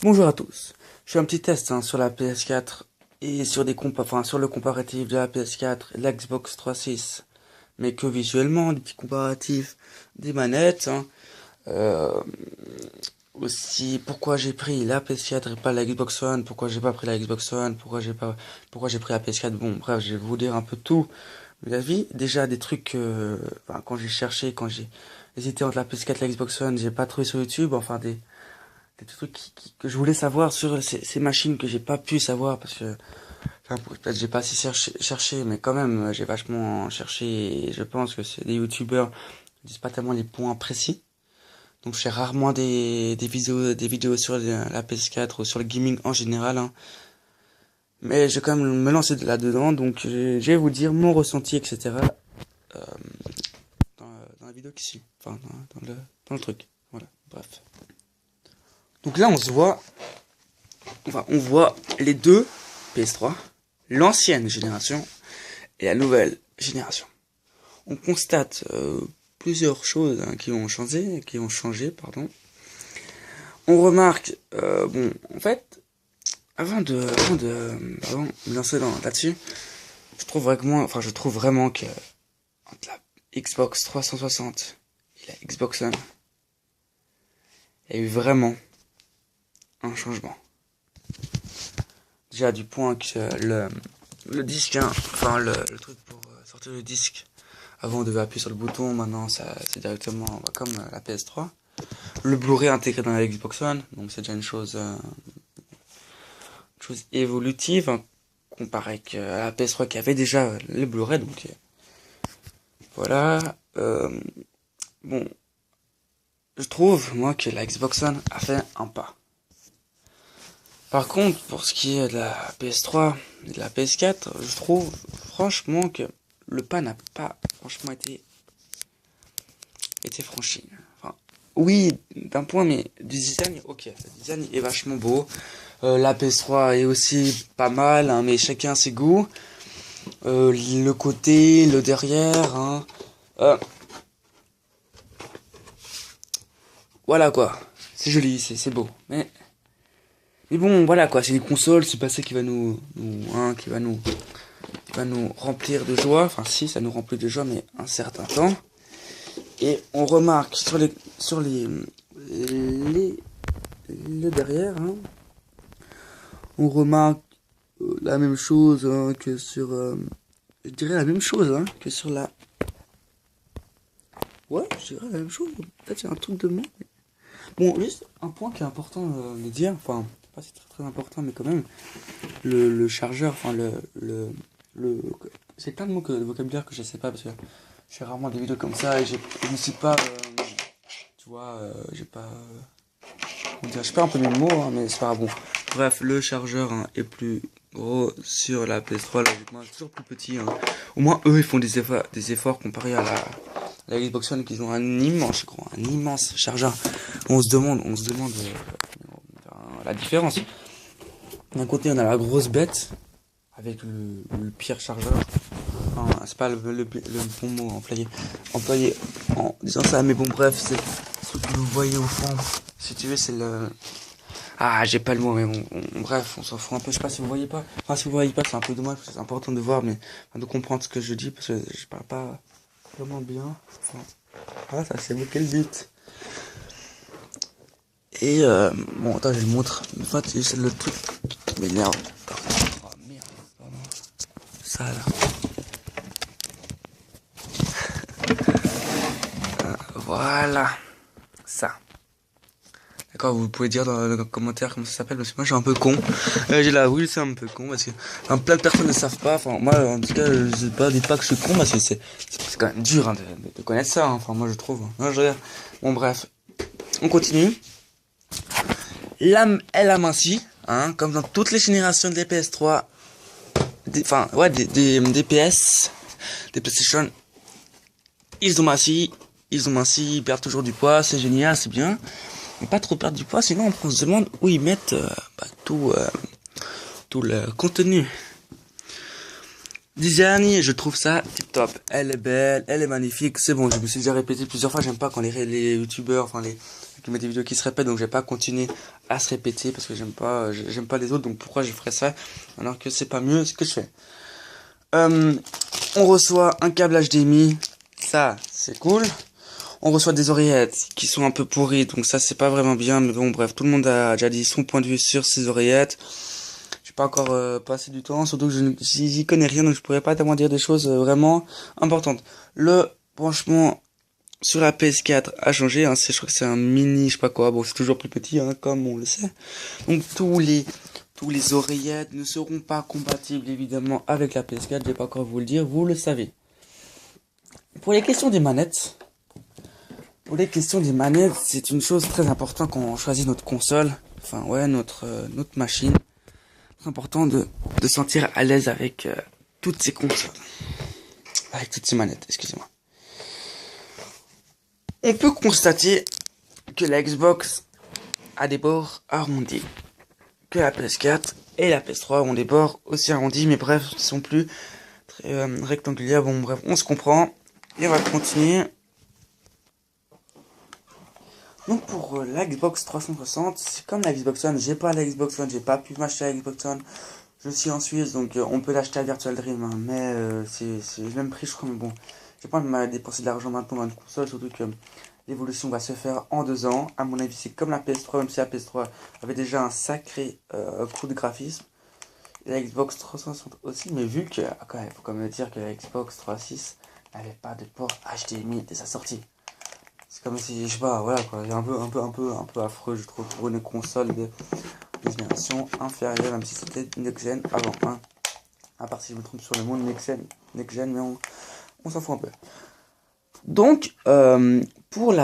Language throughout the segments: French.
Bonjour à tous. Je fais un petit test sur la PS4 et sur sur le comparatif de la PS4 et de la Xbox 360, mais que visuellement, des petits comparatifs des manettes. Euh, Aussi, pourquoi j'ai pris la PS4 et pas la Xbox One, pourquoi j'ai pas pris la Xbox One, pourquoi j'ai pris la PS4. Bon, bref, je vais vous dire un peu tout. La vie, déjà des trucs, quand j'ai cherché, quand j'ai hésité entre la PS4 et la Xbox One, j'ai pas trouvé sur YouTube, enfin des trucs que je voulais savoir sur ces machines que j'ai pas pu savoir parce que peut-être j'ai pas assez cherché, mais quand même j'ai vachement cherché et je pense que c'est des youtubeurs qui disent pas tellement les points précis. Donc je fais rarement des vidéos sur la PS4 ou sur le gaming en général, hein. Mais je vais quand même me lancer là-dedans, donc je vais vous dire mon ressenti, etc. euh, dans la vidéo qui suit, enfin dans le truc. Voilà, bref. Donc là on voit les deux PS3, l'ancienne génération et la nouvelle génération. On constate plusieurs choses, hein, qui ont changé, pardon. On remarque, en fait, avant de me lancer là-dessus, je trouve vraiment que entre la Xbox 360 et la Xbox One, il y a eu vraiment un changement. Déjà du point que le disque, hein, le truc pour sortir le disque, avant on devait appuyer sur le bouton, maintenant c'est directement comme la PS3. Le Blu-ray intégré dans la Xbox One, donc c'est déjà une chose évolutive, hein, comparé à la PS3 qui avait déjà le Blu-ray, donc voilà. Bon, je trouve moi que la Xbox One a fait un pas. Par contre, pour ce qui est de la PS3 et de la PS4, je trouve franchement que le pas n'a pas franchement été franchi. Enfin, oui, d'un point, mais du design, ok, le design est vachement beau. La PS3 est aussi pas mal, hein, mais chacun ses goûts. Le côté, le derrière, hein. Voilà quoi. C'est joli, c'est beau. Mais bon, voilà quoi, c'est une console, c'est pas ça qui va qui va nous remplir de joie. Enfin, si, ça nous remplit de joie, mais un certain temps. Et on remarque le derrière, hein, on remarque la même chose, hein, que sur, je dirais la même chose, hein, que sur la, ouais, je dirais la même chose. Peut-être il y a un truc de moins. Bon, juste un point qui est important de dire, enfin, pas si très important, mais quand même, le chargeur, enfin le, c'est plein de mots de vocabulaire que je sais pas parce que je fais rarement des vidéos comme ça et je ne sais pas, tu vois, j'ai pas, comment dire, je perds un peu mes mots, hein, mais c'est pas grave. Bon, bref, le chargeur, hein, est plus gros sur la PS3, logiquement, c'est toujours plus petit, hein. Au moins eux ils font des efforts comparés à la Xbox One, qu'ils ont un immense chargeur. On se demande la différence. D'un côté, on a la grosse bête avec le pire chargeur. Enfin, c'est pas le bon mot employé en disant ça, mais bon, bref, c'est ce que vous voyez au fond. Si tu veux, c'est le. Ah, j'ai pas le mot, mais bon, bref, on s'en fout un peu. Je sais pas si vous voyez pas. Enfin, si vous voyez pas, c'est un peu dommage parce que c'est important de voir, mais enfin, de comprendre ce que je dis parce que je parle pas vraiment bien. Enfin, ah, ça, c'est quel but. Et bon, attends, je le montre. En fait, c'est le truc qui m'énerve. Oh merde, pardon. Ça là. Voilà. Ça. D'accord, vous pouvez dire dans le commentaire comment ça s'appelle, parce que moi je suis un peu con. J'ai la oui, c'est un peu con, parce que enfin, plein de personnes ne savent pas. Enfin, moi en tout cas, je sais pas, dites pas que je suis con, parce que c'est quand même dur, hein, de connaître ça, hein. Enfin, moi je trouve. Moi, bon, bref. On continue. Elle amincit, hein, comme dans toutes les générations des PS3. Enfin, ouais, des PS, des PlayStation. Ils ont minci, ils perdent toujours du poids, c'est génial, c'est bien. Mais pas trop perdre du poids, sinon on se demande où ils mettent tout le contenu. Design, je trouve ça tip top. Elle est belle, elle est magnifique, c'est bon, je me suis déjà répété plusieurs fois, j'aime pas quand les youtubeurs, enfin les met des vidéos qui se répètent, donc je vais pas continuer à se répéter parce que j'aime pas les autres, donc pourquoi je ferais ça alors que c'est pas mieux ce que je fais. On reçoit un câble HDMI, ça c'est cool. On reçoit des oreillettes qui sont un peu pourries, donc ça c'est pas vraiment bien, mais bon bref, tout le monde a déjà dit son point de vue sur ces oreillettes. J'ai pas encore passé du temps, surtout que j'y connais rien, donc je pourrais pas tellement dire des choses vraiment importantes. Franchement, sur la PS4 a changé, hein, je crois que c'est un mini, je sais pas quoi, bon c'est toujours plus petit, hein, comme on le sait. Donc tous les oreillettes ne seront pas compatibles évidemment avec la PS4, je vais pas encore vous le dire, vous le savez. Pour les questions des manettes, c'est une chose très importante quand on choisit notre console, enfin ouais, notre machine. C'est important de se sentir à l'aise avec toutes ces consoles. Avec toutes ces manettes, excusez-moi. On peut constater que la Xbox a des bords arrondis. Que la PS4 et la PS3 ont des bords aussi arrondis, mais bref, ils sont plus très rectangulaires. Bon bref, on se comprend. Et on va continuer. Donc pour la Xbox 360, c'est comme la Xbox One, j'ai pas la Xbox One, j'ai pas pu m'acheter la Xbox One. Je suis en Suisse, donc on peut l'acheter à Virtual Dream, hein, mais c'est le même prix, je crois, mais bon. J'ai pas envie de dépenser de l'argent maintenant dans une console, surtout que l'évolution va se faire en 2 ans. À mon avis, c'est comme la PS3, même si la PS3 avait déjà un sacré coup de graphisme. Et la Xbox 360 aussi, mais vu que, quand même, il faut quand même dire que la Xbox 360 n'avait pas de port HDMI dès sa sortie. C'est comme si, je sais pas, voilà quoi, c'est un peu affreux, je trouve, pour une console de génération inférieure, même si c'était next-gen avant, hein. À part si je me trompe sur le mot next-gen, mais on s'en fout un peu. Donc, pour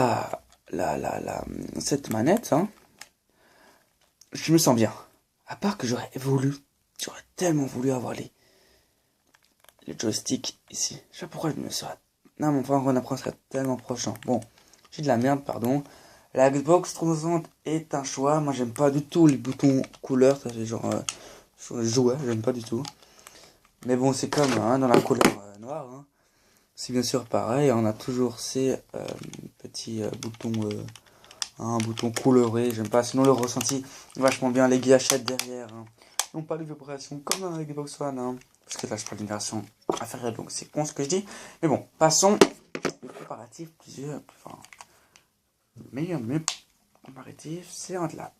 cette manette, hein, je me sens bien. À part que j'aurais tellement voulu avoir les joysticks ici. Je sais pas pourquoi je me serais... Non, mon frère, on apprend serait tellement proche. Bon, j'ai de la merde, pardon. La Xbox 360 est un choix. Moi, j'aime pas du tout les boutons couleur. Ça fait genre... jouet, j'aime pas du tout. Mais bon, c'est comme hein, dans la couleur noire. Hein. C'est bien sûr pareil. On a toujours ces petits boutons... un bouton coloré. J'aime pas. Sinon, le ressenti vachement bien. Les gâchettes derrière. Hein. Non, pas de vibration comme dans la Xbox One. Hein. Parce que là, je parle d'une version inférieure. Donc, c'est con ce que je dis. Mais bon, passons. Le comparatif, meilleur comparatif, c'est entre la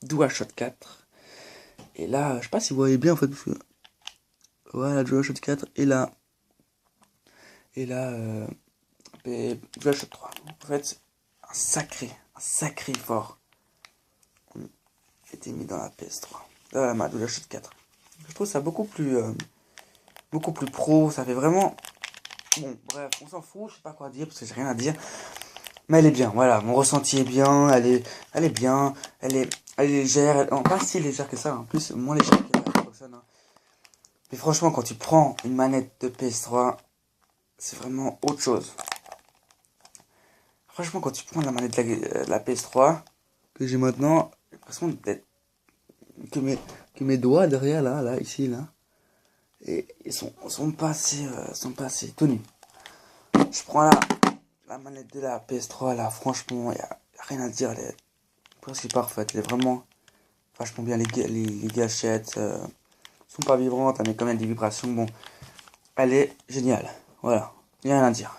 DualShock 4 et là, je sais pas si vous voyez bien en fait, parce que voilà, la DualShock 4 et la DualShock 3. En fait, c'est un sacré effort qui a été mis dans la PS3, ma DualShock 4. Je trouve ça beaucoup plus pro, ça fait vraiment bon, bref, on s'en fout, je sais pas quoi dire parce que j'ai rien à dire. Mais elle est bien, voilà, mon ressenti est bien, elle est bien, elle est légère, non, pas si légère que ça, en plus, moins légère que la Xbox One. Hein. Mais franchement, quand tu prends une manette de PS3, c'est vraiment autre chose. Franchement, quand tu prends la manette de la PS3, que j'ai maintenant, j'ai l'impression que mes doigts derrière, là, ici, là, et ils sont pas assez tenus. Je prends la manette de la PS3 là, franchement, y a rien à dire, elle est presque parfaite, elle est vraiment vachement bien, les gâchettes sont pas vibrantes, mais quand même des vibrations, bon, elle est géniale, voilà, y a rien à dire.